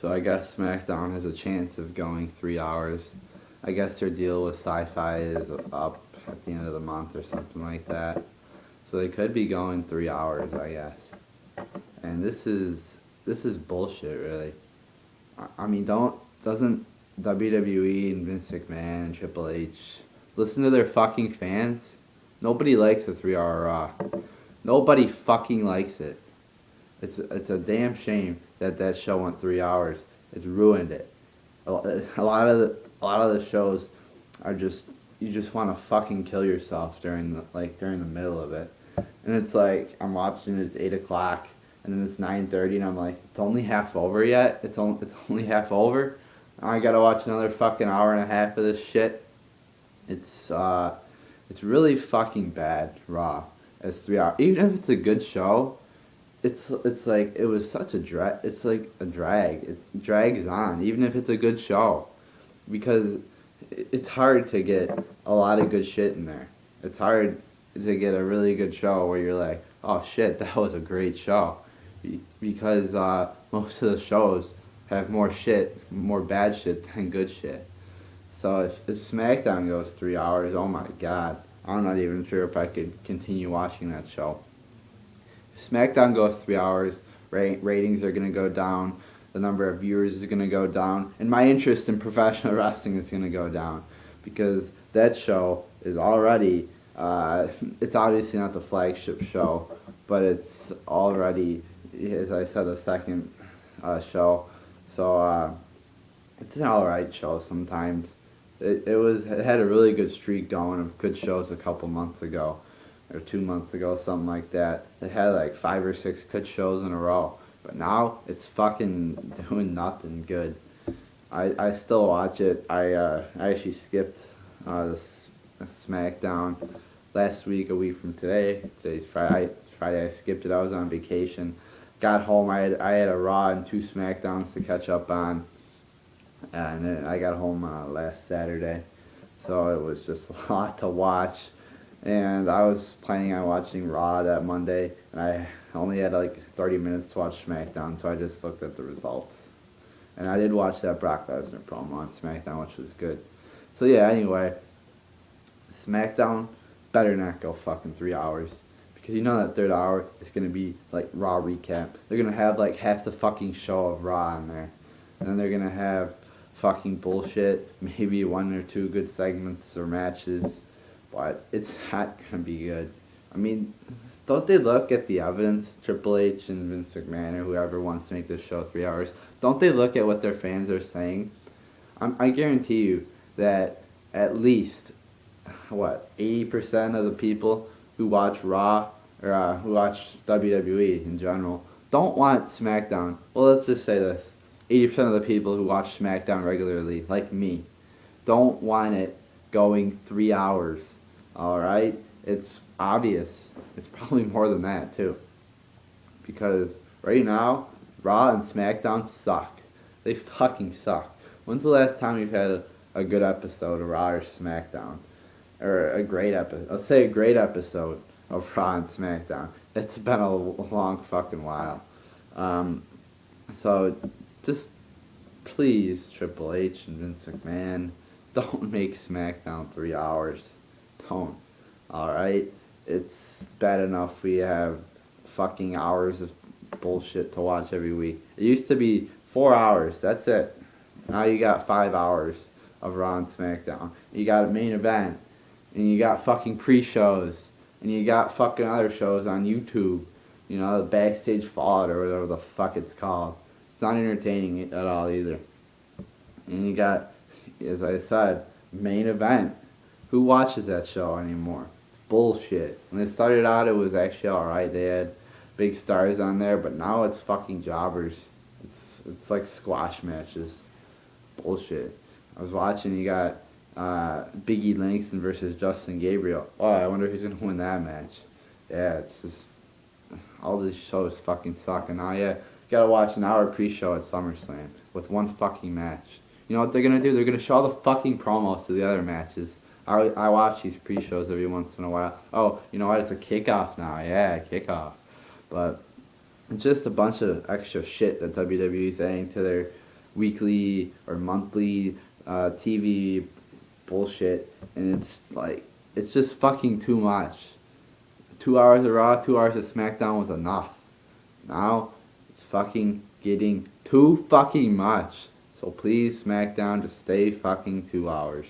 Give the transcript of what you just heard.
So I guess SmackDown has a chance of going 3 hours. I guess their deal with Sci-Fi is up at the end of the month or something like that. So they could be going 3 hours, I guess. And this is bullshit, really. I mean, doesn't WWE and Vince McMahon and Triple H listen to their fucking fans? Nobody likes a 3 hour Raw. Nobody fucking likes it. It's a damn shame that that show went 3 hours. It's ruined it. A lot of the shows are just you just want to fucking kill yourself during the middle of it. And it's like I'm watching it's 8 o'clock and then it's 9:30 and I'm like it's only half over yet. It's only half over. I gotta watch another fucking hour and a half of this shit. It's really fucking bad. Raw as 3 hours. Even if it's a good show, it's like it was such a drag. It's like a drag. It drags on, even if it's a good show, because it's hard to get a lot of good shit in there. It's hard to get a really good show where you're like, oh shit, that was a great show, because most of the shows have more bad shit than good shit. So if SmackDown goes 3 hours, oh my god, I'm not even sure if I could continue watching that show. SmackDown goes 3 hours, ratings are going to go down, the number of viewers is going to go down, and my interest in professional wrestling is going to go down because that show is already, it's obviously not the flagship show, but it's already, as I said, the second show. So it's an alright show sometimes. It had a really good streak going of good shows a couple months ago or 2 months ago, something like that. It had like 5 or 6 good shows in a row. But now it's fucking doing nothing good. I still watch it. I actually skipped this SmackDown last week, a week from today. Today's Friday. I skipped it. I was on vacation. Got home. I had a Raw and 2 SmackDowns to catch up on. And then I got home last Saturday. So it was just a lot to watch. And I was planning on watching Raw that Monday, and I only had like 30 minutes to watch SmackDown, so I just looked at the results. And I did watch that Brock Lesnar promo on SmackDown, which was good. So yeah, anyway, SmackDown better not go fucking 3 hours. Because you know that third hour is going to be like Raw recap. They're going to have like half the fucking show of Raw in there. And then they're going to have fucking bullshit, maybe 1 or 2 good segments or matches. But it's not going to be good. I mean, don't they look at the evidence, Triple H and Vince McMahon or whoever wants to make this show 3 hours, don't they look at what their fans are saying? I guarantee you that at least, 80% of the people who watch Raw or who watch WWE in general don't want SmackDown. Well, let's just say this. 80% of the people who watch SmackDown regularly, like me, don't want it going 3 hours. Alright? It's obvious. It's probably more than that, too. Because right now, Raw and SmackDown suck. They fucking suck. When's the last time you've had a good episode of Raw or SmackDown? Or a great episode. Let's say a great episode of Raw and SmackDown. It's been a long fucking while. So, just please, Triple H and Vince McMahon, don't make SmackDown 3 hours. Don't. Alright? It's bad enough we have fucking hours of bullshit to watch every week. It used to be 4 hours. That's it. Now you got 5 hours of Raw and SmackDown. You got a main event. And you got fucking pre-shows. And you got fucking other shows on YouTube. You know, the Backstage Fallout or whatever the fuck it's called. It's not entertaining at all either. And you got, as I said, main event. Who watches that show anymore? It's bullshit. When it started out, it was actually alright. They had big stars on there, but now it's fucking jobbers. It's like squash matches. Bullshit. I was watching, you got Biggie Langston versus Justin Gabriel. Oh, I wonder who's going to win that match. Yeah, it's just, all these shows fucking suck. And now, yeah, you gotta watch an hour pre-show at SummerSlam with one fucking match. You know what they're going to do? They're going to show all the fucking promos to the other matches. I watch these pre-shows every once in a while. Oh, you know what? It's a kickoff now. Yeah, kickoff. But it's just a bunch of extra shit that WWE's adding to weekly or monthly TV bullshit, and it's just fucking too much. 2 hours of Raw, 2 hours of SmackDown was enough. Now it's fucking getting too fucking much. So please, SmackDown, just stay fucking 2 hours.